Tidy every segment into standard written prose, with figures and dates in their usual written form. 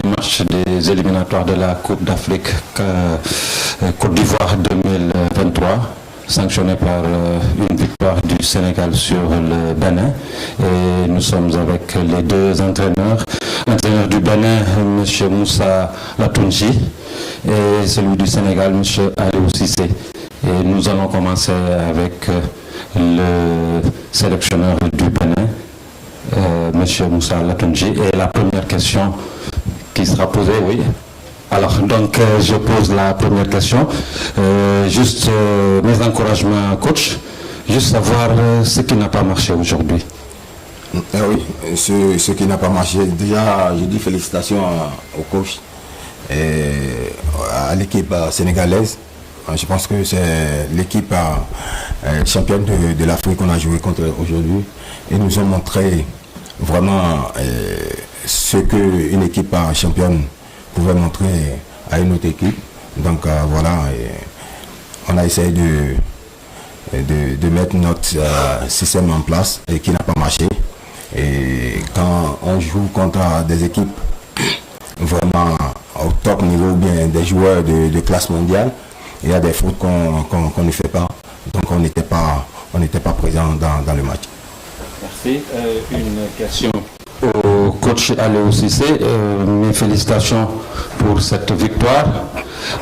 match des éliminatoires de la Coupe d'Afrique Côte d'Ivoire 2023, sanctionné par une victoire du Sénégal sur le Bénin. Et nous sommes avec les deux entraîneurs du Bénin, M. Moussa Latunji, et celui du Sénégal, M. Aliou Cissé. Et nous allons commencer avec le sélectionneur du Bénin, M. Moussa Latunji. Et la première question qui sera posée, oui. Alors, donc, je pose la première question. Juste mes encouragements, coach. Juste savoir ce qui n'a pas marché aujourd'hui. Oui, ce qui n'a pas marché. Déjà, je dis félicitations au coach et à l'équipe sénégalaise. Je pense que c'est l'équipe championne de l'Afrique qu'on a joué contre aujourd'hui. Ils nous ont montré vraiment ce qu'une équipe championne pouvait montrer à une autre équipe. Donc voilà, on a essayé de mettre notre système en place et qui n'a pas marché. Et quand on joue contre des équipes vraiment au top niveau, ou bien des joueurs de classe mondiale, il y a des fautes qu'on ne fait pas. Donc on n'était pas présent dans le match. Merci. Une question au coach Aliou Cissé. Mes félicitations pour cette victoire.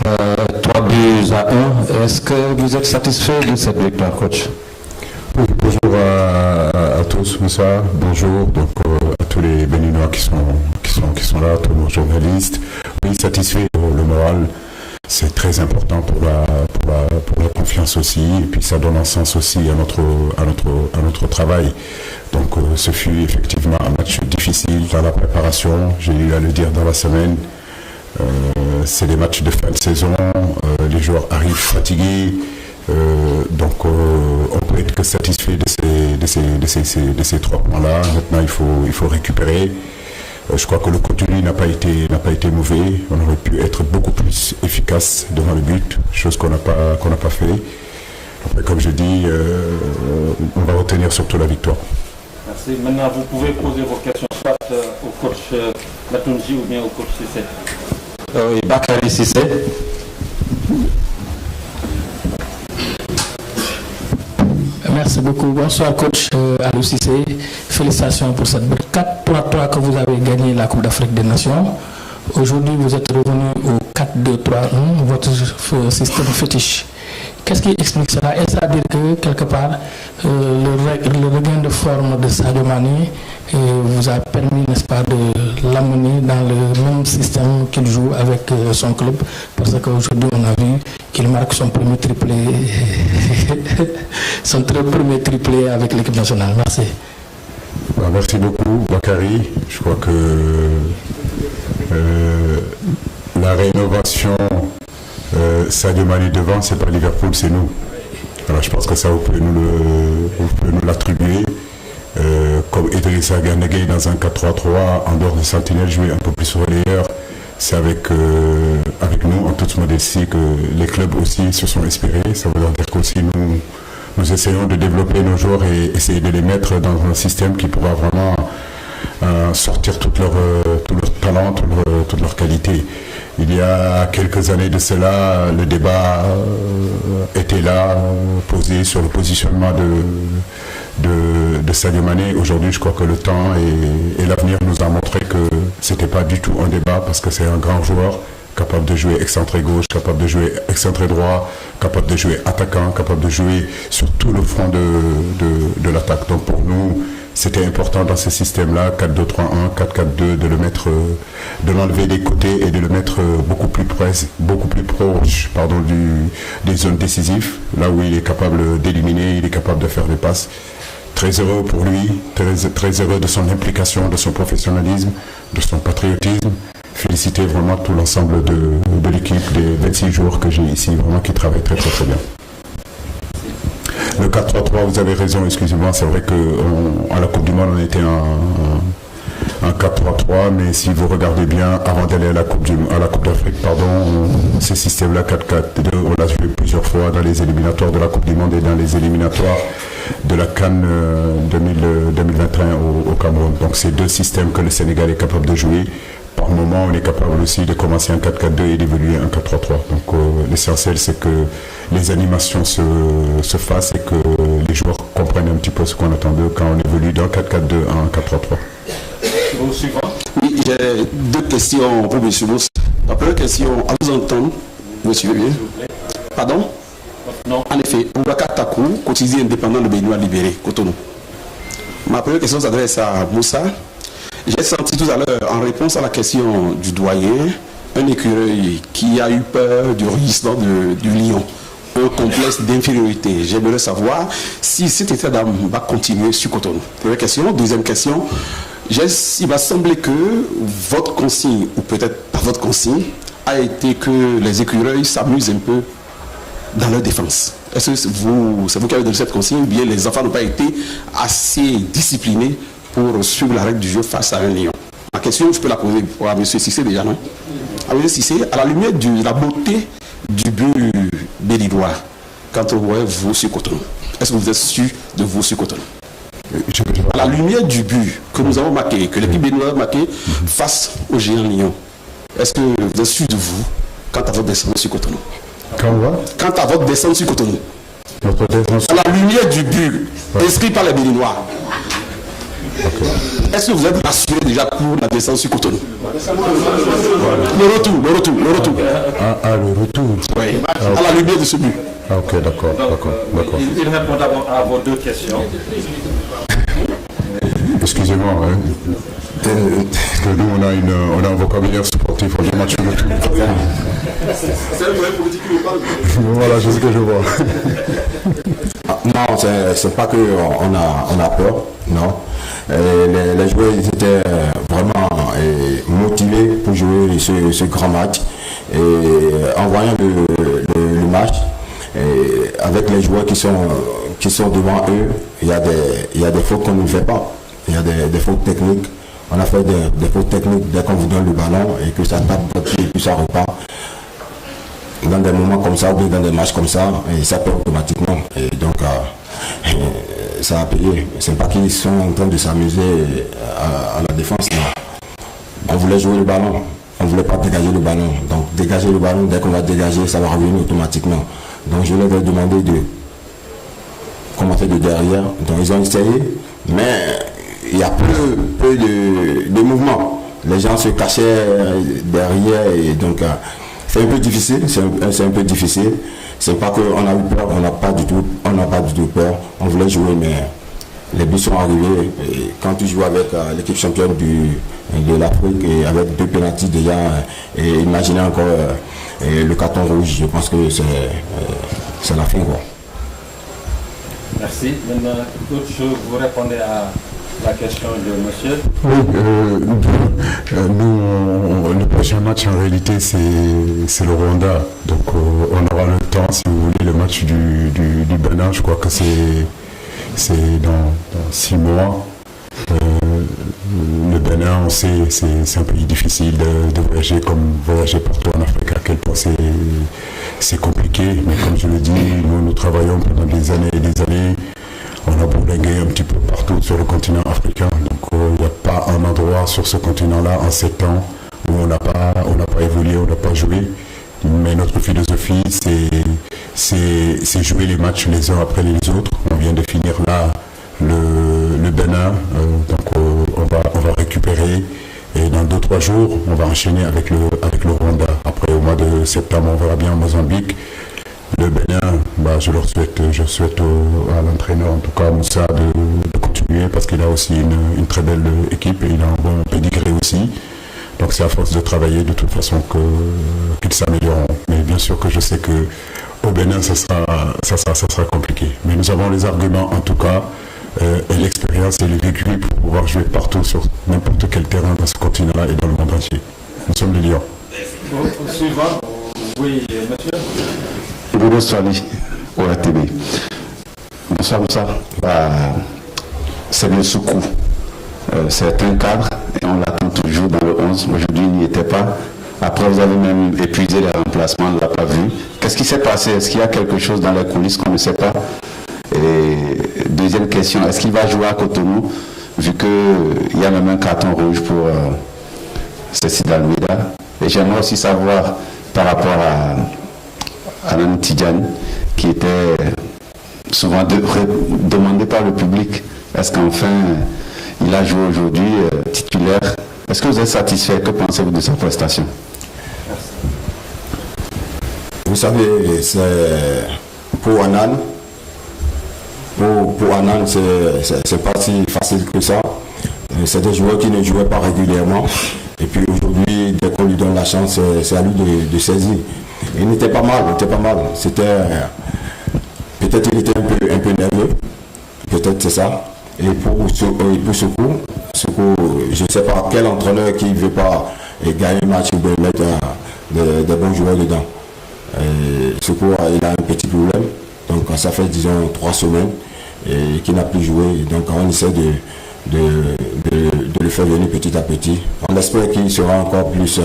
3 buts à 1. Est-ce que vous êtes satisfait de cette victoire, coach? Oui, bonjour à tous, Moussa. Bonjour donc, à tous les Béninois qui sont là, tous nos journalistes. Oui, satisfait. Le moral, c'est très important pour la confiance aussi, et puis ça donne un sens aussi à notre travail. Donc ce fut effectivement un match difficile dans la préparation, j'ai eu à le dire dans la semaine. C'est des matchs de fin de saison, les joueurs arrivent fatigués, donc on peut être que satisfait de ces 3 points-là. Maintenant il faut récupérer. Je crois que le contenu n'a pas été mauvais. On aurait pu être beaucoup plus efficace devant le but, chose qu'on n'a pas fait. Après, comme je dis, on va retenir surtout la victoire. Merci. Maintenant, vous pouvez poser vos questions soit au coach Latunji ou bien au coach Cissé. Oui, Bakary Cissé. Merci beaucoup. Bonsoir coach Aliou Cissé. Félicitations pour cette 4-3-3 que vous avez gagné la Coupe d'Afrique des Nations. Aujourd'hui, vous êtes revenu au 4-2-3-1, votre système fétiche. Qu'est-ce qui explique cela? Est-ce à dire que quelque part le regain de forme de Sadio Mané vous a permis, n'est-ce pas, de l'amener dans le même système qu'il joue avec son club? Parce qu'aujourd'hui, on a vu qu'il marque son premier triplé, premier triplé avec l'équipe nationale. Merci. Merci beaucoup, Bakary. Je crois que la rénovation Sadio Mané devant, c'est pas Liverpool, c'est nous. Alors je pense que ça, vous pouvez nous l'attribuer. Comme Idrissa Gana Gueye dans un 4-3-3, en dehors de Sentinelle, jouer un peu plus relayeur. C'est avec nous, en toute modestie, que les clubs aussi se sont inspirés. Ça veut dire qu'aussi nous essayons de développer nos joueurs et essayer de les mettre dans un système qui pourra vraiment sortir tout leur talent, toute leur qualité. Il y a quelques années de cela, le débat était là, posé sur le positionnement de Sadio Mané. Aujourd'hui, je crois que le temps et l'avenir nous a montré que ce n'était pas du tout un débat, parce que c'est un grand joueur, capable de jouer excentré gauche, capable de jouer excentré droit, capable de jouer attaquant, capable de jouer sur tout le front de l'attaque. Donc pour nous, c'était important dans ce système-là, 4-2-3-1, 4-4-2, de l'enlever des côtés et de le mettre beaucoup plus proche des zones décisives, là où il est capable d'éliminer, il est capable de faire des passes. Très heureux pour lui, très heureux de son implication, de son professionnalisme, de son patriotisme. Féliciter vraiment tout l'ensemble de l'équipe, des 26 joueurs que j'ai ici, vraiment qui travaillent très bien. Le 4-3-3, vous avez raison, excusez-moi, c'est vrai qu'à la Coupe du Monde, on était en 4-3-3, mais si vous regardez bien, avant d'aller à la Coupe d'Afrique, ce système-là, 4-4-2, on l'a joué plusieurs fois dans les éliminatoires de la Coupe du Monde et dans les éliminatoires de la CAN 2021 au Cameroun. Donc c'est deux systèmes que le Sénégal est capable de jouer. par moment, on est capable aussi de commencer en 4-4-2 et d'évoluer en 4-3-3. Donc l'essentiel, c'est que les animations se fassent et que les joueurs comprennent un petit peu ce qu'on attend d'eux quand on évolue d'un 4-4-2 à un 4-3-3. Oui, j'ai deux questions pour M. Moussa. La première question, à vous entendre, vous suivez bien? Pardon? Non. En effet, Boubacar Takou, quotidien indépendant de Béninois libéré, Cotonou. Ma première question s'adresse à Moussa. J'ai senti tout à l'heure, en réponse à la question du doyen, un écureuil qui a eu peur du rugissement du lion, un complexe d'infériorité. J'aimerais savoir si cet état d'âme va continuer sur Cotonou. Première question. Deuxième question. Il m'a semblé que votre consigne, ou peut-être pas votre consigne, a été que les écureuils s'amusent un peu dans leur défense. Est-ce que c'est vous qui avez donné cette consigne, ou bien les enfants n'ont pas été assez disciplinés pour suivre la règle du jeu face à un lion? Ma question, je peux la poser à M. Cissé déjà, non? À M. Cissé, à la lumière de la beauté du but béninois, quand on voit vous sur Cotonou, est-ce que vous êtes sûr de vous sur Cotonou? À la lumière du but que nous avons marqué, que l'équipe béninoise a marqué face au géant lion, est-ce que vous êtes sûr de vous quant à votre descente sur Cotonou? Quant à votre descente sur Cotonou, à la lumière du but inscrit par les Béninois, est-ce que vous êtes rassuré déjà pour la descente sur Cotonou? Le retour. Le retour. Oui, à la lumière de ce but. Ah, ok, d'accord. Il répond d'abord à vos deux questions. Excusez-moi, hein. Parce que nous, on a un vocabulaire sportif, on dit match de retour. C'est un moyen politique qui nous parle. Voilà, c'est ce que je vois. Non, c'est pas qu'on a peur, non. Les joueurs ils étaient vraiment motivés pour jouer ce grand match. Et en voyant le match, avec les joueurs qui sont devant eux, il y a des fautes qu'on ne fait pas. Il y a des fautes techniques. On a fait des fautes techniques dès qu'on vous donne le ballon et que ça tape votre pied et puis ça repart. Dans des moments comme ça, ou dans des matchs comme ça, et ça perd automatiquement. Et donc, ça a payé. C'est pas qu'ils sont en train de s'amuser à la défense. Non. On voulait jouer le ballon. On ne voulait pas dégager le ballon. Donc, dégager le ballon, dès qu'on va dégager, ça va revenir automatiquement. Donc, je leur ai demandé de commencer de derrière. Donc, ils ont essayé, mais il y a peu de mouvement. Les gens se cachaient derrière et donc c'est un peu difficile. C'est un peu difficile. C'est pas qu'on a eu peur, on n'a pas du tout peur. On voulait jouer, mais les buts sont arrivés. Et quand tu joues avec l'équipe championne de l'Afrique et avec 2 pénaltys déjà, et imaginez encore le carton rouge, je pense que c'est la fin, quoi. Merci. Maintenant, vous répondez à la question de monsieur. Oui, nous, le prochain match en réalité c'est le Rwanda. Donc on aura le temps, si vous voulez, le match du Bénin, je crois que c'est dans 6 mois. Le Bénin, on sait, c'est un pays difficile de voyager, comme voyager partout en Afrique, à quel point c'est compliqué. Mais comme je le dis, nous travaillons pendant des années et des années. On a bourlingué un petit peu partout sur le continent africain. Donc il n'y a pas un endroit sur ce continent-là en 7 ans où on n'a pas évolué, on n'a pas joué. Mais notre philosophie, c'est jouer les matchs les uns après les autres. On vient de finir là le Bénin, donc on va récupérer. Et dans 2-3 jours, on va enchaîner avec le Rwanda. Après, au mois de septembre, on verra bien Mozambique. Le Bénin, je souhaite à l'entraîneur, en tout cas Moussa, de continuer parce qu'il a aussi une très belle équipe et il a un bon pédigré aussi. Donc c'est à force de travailler de toute façon qu'ils s'amélioreront. Mais bien sûr que je sais qu'au Bénin, ça sera compliqué. Mais nous avons les arguments en tout cas, et l'expérience et le vécu pour pouvoir jouer partout sur n'importe quel terrain dans ce continent-là et dans le monde entier. Nous sommes les Lions. Suivant, oui, monsieur. Bruno Swali, ORTB. Bonsoir, Moussa. C'est le Soukou. C'est un cadre et on l'attend toujours dans le 11. Aujourd'hui, il n'y était pas. Après, vous avez même épuisé les remplacements, on ne l'a pas vu. Qu'est-ce qui s'est passé? Est-ce qu'il y a quelque chose dans les coulisses qu'on ne sait pas? Et deuxième question, est-ce qu'il va jouer à Cotonou, vu qu'il y a même un carton rouge pour c'est Sida Louida. Et j'aimerais aussi savoir par rapport à Alan Tidjane, qui était souvent demandé par le public. Est-ce qu'enfin, il a joué aujourd'hui titulaire? Est-ce que vous êtes satisfait? Que pensez-vous de sa prestation? Vous savez, c'est pour Anan, c'est pas si facile que ça. C'est des joueurs qui ne jouaient pas régulièrement. Et puis aujourd'hui, dès qu'on lui donne la chance, c'est à lui de saisir. Il n'était pas mal, C'était peut-être il était un peu nerveux. Peut-être c'est ça. Et pour ce coup, je ne sais pas quel entraîneur qui ne veut pas gagner un match ou de mettre des bons joueurs dedans. Ce coup, il a un petit problème. Donc ça fait disons 3 semaines qu'il n'a plus joué. Donc on essaie de le faire venir petit à petit. On espère qu'il sera encore plus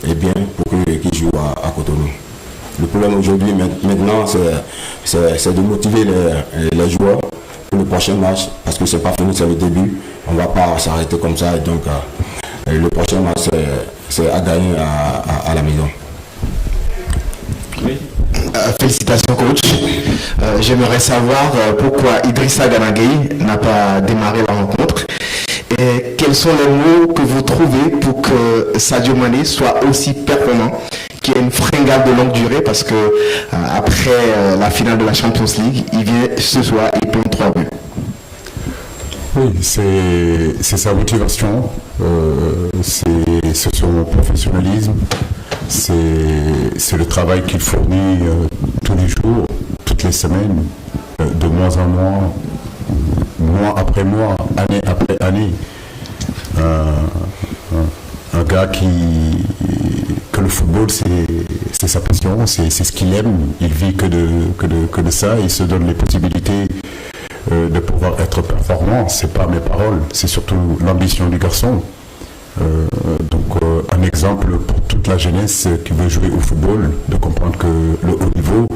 bien pour qu'il joue à Cotonou. Le problème aujourd'hui, maintenant, c'est de motiver les joueurs pour le prochain match, parce que c'est pas fini, c'est le début. On ne va pas s'arrêter comme ça. Et donc, le prochain match, c'est à gagner à la maison. Oui. Félicitations coach. J'aimerais savoir pourquoi Idrissa Gana Gueye n'a pas démarré la rencontre et quels sont les mots que vous trouvez pour que Sadio Mané soit aussi performant, qu'il y ait une fringale de longue durée, parce que après la finale de la Champions League, il vient ce soir et plante 3 buts. Oui, c'est sa motivation, c'est son professionnalisme, c'est le travail qu'il fournit tous les jours, toutes les semaines, de mois en mois, mois après mois, année après année. Un gars que le football c'est sa passion, c'est ce qu'il aime, il vit que de ça, il se donne les possibilités de pouvoir être performant. C'est pas mes paroles, c'est surtout l'ambition du garçon. Donc un exemple pour toute la jeunesse qui veut jouer au football, de comprendre que le haut niveau,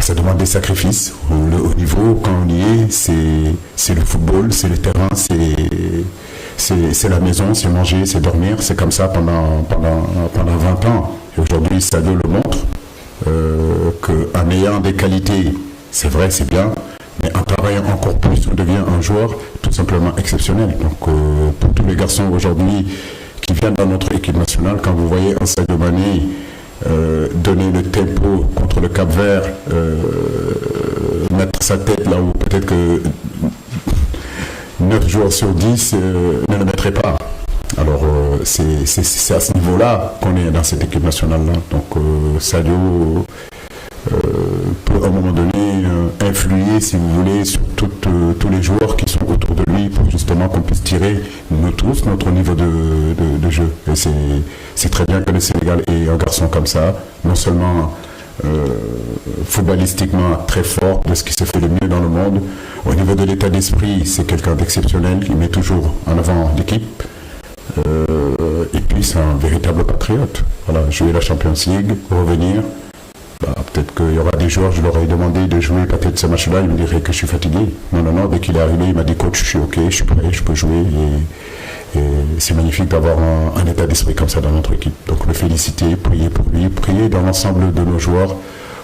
ça demande des sacrifices. Le haut niveau, quand on y est, c'est le football, c'est le terrain, c'est la maison, c'est manger, c'est dormir. C'est comme ça pendant 20 ans. Et aujourd'hui, Sadio le montre qu'en ayant des qualités, c'est vrai, c'est bien, mais en travaillant encore plus, on devient un joueur tout simplement exceptionnel. Donc pour tous les garçons aujourd'hui qui viennent dans notre équipe nationale, quand vous voyez un Sadio Mané donner le tempo contre le Cap-Vert, mettre sa tête là où peut-être que 9 joueurs sur 10 ne le mettraient pas. Alors c'est à ce niveau-là qu'on est dans cette équipe nationale-là. Donc Sadio peut à un moment donné influer, si vous voulez, sur tous les joueurs qui sont autour de lui pour justement qu'on puisse tirer, nous tous, notre niveau de jeu. Et c'est très bien que le Sénégal ait un garçon comme ça, non seulement footballistiquement très fort, de ce qui se fait le mieux dans le monde. Au niveau de l'état d'esprit, c'est quelqu'un d'exceptionnel, il met toujours en avant l'équipe. Et puis c'est un véritable patriote. Voilà, jouer la Champions League, revenir. Peut-être qu'il y aura des joueurs, je leur ai demandé de jouer peut-être ce match-là, ils me diraient que je suis fatigué. Non, dès qu'il est arrivé, il m'a dit coach, je suis ok, je suis prêt, je peux jouer. Et c'est magnifique d'avoir un état d'esprit comme ça dans notre équipe. Donc le féliciter, prier pour lui, prier dans l'ensemble de nos joueurs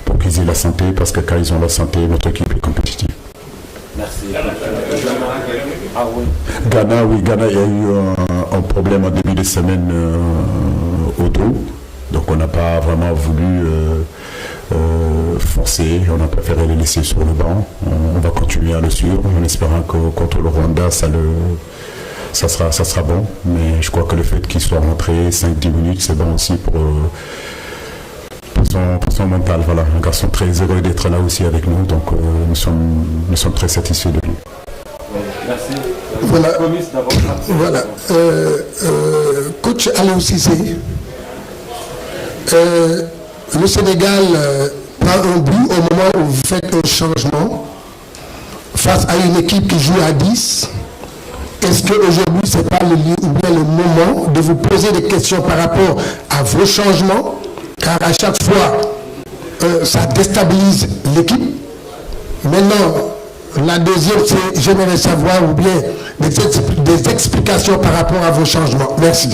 pour qu'ils aient la santé, parce que quand ils ont la santé, notre équipe est compétitive. Merci. Ghana, il y a eu un problème en début de semaine au dos. Donc on n'a pas vraiment voulu forcer, on a préféré le laisser sur le banc. On va continuer à le suivre en espérant que contre le Rwanda ça sera bon. Mais je crois que le fait qu'il soit rentré 5-10 minutes, c'est bon aussi pour son mental. Voilà, un garçon très heureux d'être là aussi avec nous, donc nous sommes très satisfaits de lui. Merci. Voilà. Coach Aliou Cissé, le Sénégal prend un but au moment où vous faites un changement face à une équipe qui joue à 10. Est-ce qu'aujourd'hui, ce n'est pas le lieu ou bien le moment de vous poser des questions par rapport à vos changements, car à chaque fois, ça déstabilise l'équipe. Maintenant, la deuxième, c'est j'aimerais savoir ou bien des explications par rapport à vos changements. Merci.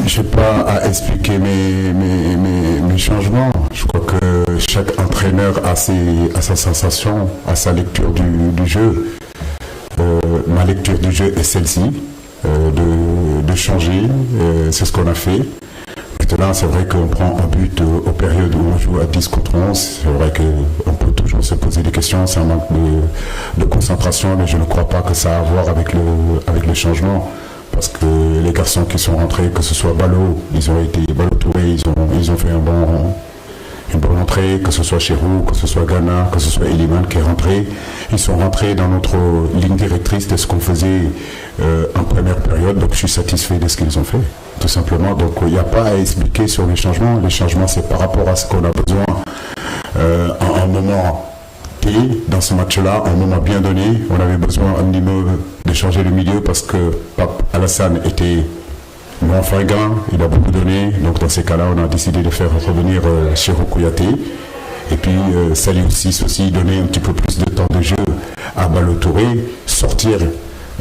Je n'ai pas à expliquer mes changements. Je crois que chaque entraîneur a sa sensation, a sa lecture du jeu. Ma lecture du jeu est celle-ci, de changer. C'est ce qu'on a fait. Maintenant, c'est vrai qu'on prend un but aux périodes où on joue à 10 contre 11. C'est vrai qu'on peut toujours se poser des questions. C'est un manque de concentration, mais je ne crois pas que ça a à voir avec le changement. Parce que les garçons qui sont rentrés, que ce soit Balo, Balo Touré, ils ont fait une bonne entrée, que ce soit Chérou, que ce soit Ghana, que ce soit Eliman qui est rentré. Ils sont rentrés dans notre ligne directrice de ce qu'on faisait en première période. Donc je suis satisfait de ce qu'ils ont fait, tout simplement. Donc il n'y a pas à expliquer sur les changements. Les changements, c'est par rapport à ce qu'on a besoin en un moment T dans ce match-là, un moment bien donné. On avait besoin un minimum de changer le milieu parce que Pape Alassane était moins fringant, il a beaucoup donné. Donc dans ces cas-là, on a décidé de faire revenir Chérou Kouyaté. Et puis Saliou Ciss aussi, donner un petit peu plus de temps de jeu à Balo Touré, sortir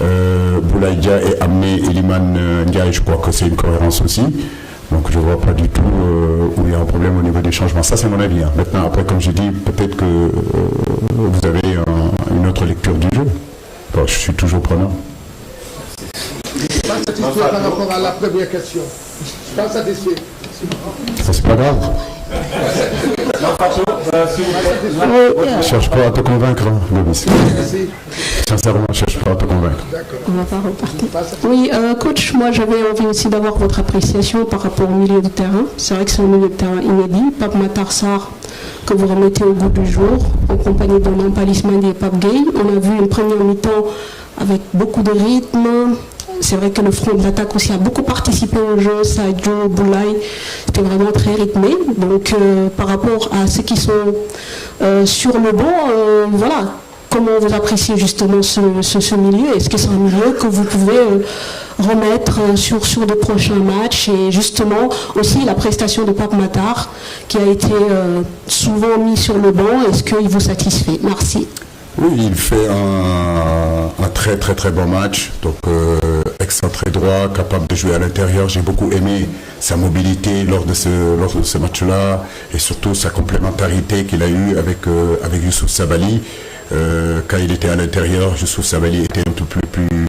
Boulaye Dia et amener Eliman Ndiaye. Je crois que c'est une cohérence aussi. Donc je ne vois pas du tout où il y a un problème au niveau des changements. Ça, c'est mon avis. Hein. Maintenant, après, comme je dis, peut-être que vous avez une autre lecture du jeu. Bon, je suis toujours prenant. Je ne suis pas satisfait par rapport à la première question. Je ne suis pas satisfait. Ça, c'est pas grave. Je cherche pas à te convaincre, hein, Gomis. Sincèrement, je cherche pas à te convaincre. On va pas repartir. Oui, coach, moi j'avais envie aussi d'avoir votre appréciation par rapport au milieu de terrain. C'est vrai que c'est un milieu de terrain inédit. Pape Matar Sarr, que vous remettez au goût du jour, en compagnie de Nampalys Mendy et Pape Gueye. On a vu une première mi-temps avec beaucoup de rythme. C'est vrai que le front de l'attaque aussi a beaucoup participé au jeu. Sadio, Boulaye, c'était vraiment très rythmé. Donc par rapport à ceux qui sont sur le banc, voilà, comment vous appréciez justement ce milieu? Est-ce que c'est un milieu que vous pouvez remettre sur de prochains matchs? Et justement aussi la prestation de Pape Matar qui a été souvent mis sur le banc, est-ce qu'il vous satisfait? Merci. Oui, il fait un très très très bon match, donc excentré droit, capable de jouer à l'intérieur. J'ai beaucoup aimé sa mobilité lors de ce match-là et surtout sa complémentarité qu'il a eue avec Youssouf Sabaly. Quand il était à l'intérieur, Youssouf Sabaly était un peu plus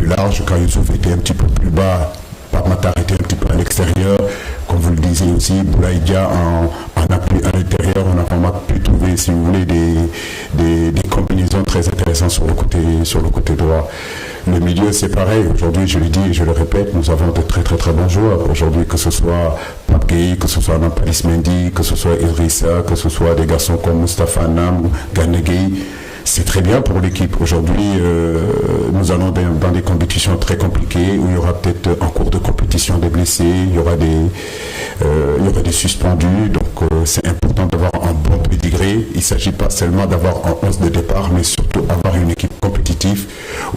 large. Quand Youssouf était un petit peu plus bas, Pape Matar était un petit peu à l'extérieur. Comme vous le disiez aussi, Boulaye Dia en appui à l'intérieur, on a vraiment pu trouver, si vous voulez, des combinaisons très intéressantes sur le côté droit. Le milieu, c'est pareil. Aujourd'hui, je le dis et je le répète, nous avons de très très très bons joueurs. Aujourd'hui, que ce soit Pape Gueye, que ce soit Nampalys Mendy, que ce soit Idrissa, que ce soit des garçons comme Moustapha Nam, Gana Gueye, c'est très bien pour l'équipe. Aujourd'hui, nous allons dans des compétitions très compliquées où il y aura peut-être en cours de compétition des blessés, il y aura des suspendus. Donc c'est important d'avoir un bon pédigré. Il ne s'agit pas seulement d'avoir un 11 de départ, mais surtout avoir une équipe compétitive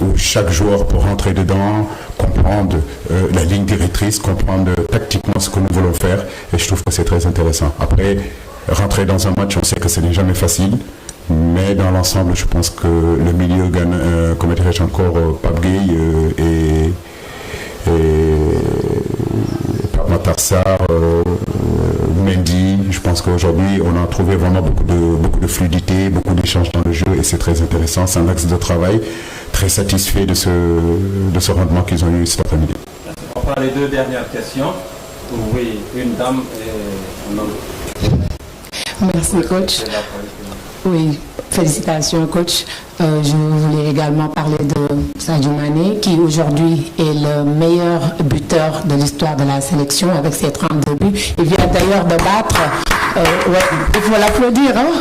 où chaque joueur peut rentrer dedans, comprendre la ligne directrice, comprendre tactiquement ce que nous voulons faire. Et je trouve que c'est très intéressant. Après, rentrer dans un match, on sait que ce n'est jamais facile. Mais dans l'ensemble, je pense que le milieu gagne, comment dirais-je encore, Pape Gueye et Pape Matar Sarr, Mendy. Je pense qu'aujourd'hui, on a trouvé vraiment beaucoup de fluidité, beaucoup d'échanges dans le jeu et c'est très intéressant. C'est un axe de travail. Très satisfait de ce rendement qu'ils ont eu cet après-midi. On prend les deux dernières questions. Oui, une dame et un homme. Merci, coach. Oui, félicitations, coach. Je voulais également parler de Sadio Mané, qui aujourd'hui est le meilleur buteur de l'histoire de la sélection avec ses 32 buts. Il vient d'ailleurs de battre, il faut l'applaudir, hein?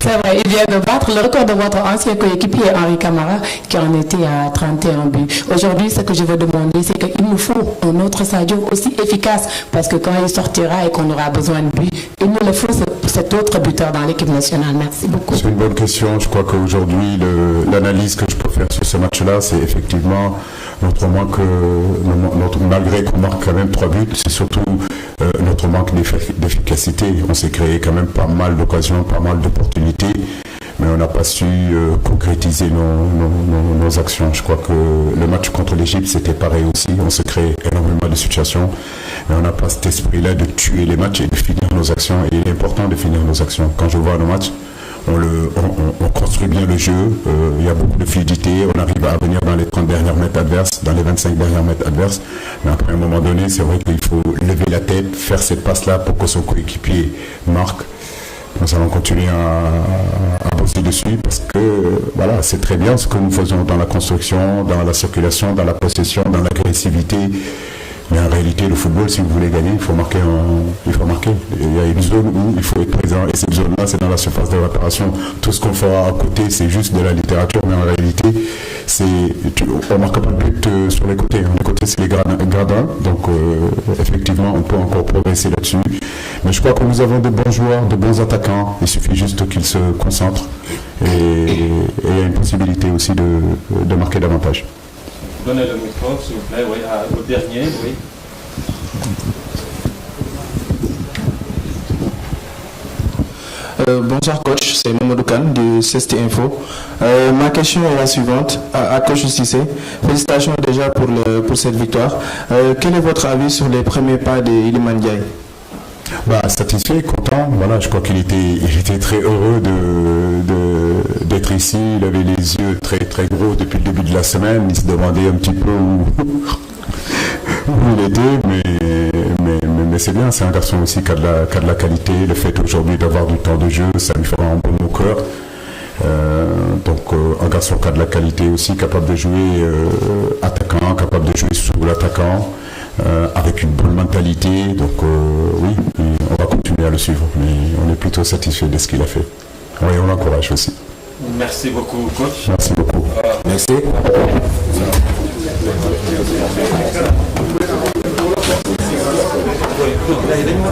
C'est vrai, il vient de battre le record de votre ancien coéquipier Henri Camara, qui en était à 31 buts. Aujourd'hui, ce que je veux demander, c'est qu'il nous faut un autre Sadio aussi efficace, parce que quand il sortira et qu'on aura besoin de buts, il nous le faut cet autre buteur dans l'équipe nationale. Merci beaucoup. C'est une bonne question. Je crois qu'aujourd'hui, l'analyse que je peux faire sur ce match-là, c'est effectivement notre manque, malgré qu'on marque quand même 3 buts, c'est surtout notre manque d'efficacité. On s'est créé quand même pas mal d'occasions, pas mal d'opportunités. mais on n'a pas su concrétiser nos actions. Je crois que le match contre l'Égypte, c'était pareil aussi. On se crée énormément de situations, mais on n'a pas cet esprit-là de tuer les matchs et de finir nos actions. Et il est important de finir nos actions. Quand je vois nos matchs, on construit bien le jeu, il y a beaucoup de fluidité, on arrive à venir dans les 30 dernières mètres adverses, dans les 25 dernières mètres adverses, mais après un moment donné, c'est vrai qu'il faut lever la tête, faire cette passe-là pour que son coéquipier marque. Nous allons continuer à bosser dessus parce que voilà, c'est très bien ce que nous faisons dans la construction, dans la circulation, dans la possession, dans l'agressivité. Mais en réalité, le football, si vous voulez gagner, il faut marquer. Il y a une zone où il faut être présent. Et cette zone-là, c'est dans la surface de réparation. Tout ce qu'on fera à côté, c'est juste de la littérature. Mais en réalité, on ne marque pas de but sur les côtés. Les côtés, c'est les gradins. Donc, effectivement, on peut encore progresser là-dessus. Mais je crois que nous avons de bons joueurs, de bons attaquants. Il suffit juste qu'ils se concentrent. Et il y a une possibilité aussi de marquer davantage. Donnez le micro, s'il vous plaît, oui, au dernier, oui. Bonsoir coach, c'est Mamadou Kane du CST Info. Ma question est la suivante, à coach Cissé. Félicitations déjà pour cette victoire. Quel est votre avis sur les premiers pas d'Iliman Ndiaye? Satisfait, content. Voilà, je crois qu'il était très heureux d'être ici. Il avait les yeux très très gros depuis le début de la semaine. Il se demandait un petit peu où il était, mais c'est bien. C'est un garçon aussi qui a de la qualité. Le fait aujourd'hui d'avoir du temps de jeu, ça lui fera un bon au cœur. Donc un garçon qui a de la qualité aussi, capable de jouer attaquant, capable de jouer sous l'attaquant. Avec une bonne mentalité, donc oui, on va continuer à le suivre, mais on est plutôt satisfait de ce qu'il a fait. Oui, on l'encourage aussi. Merci beaucoup, coach. Merci beaucoup. Merci.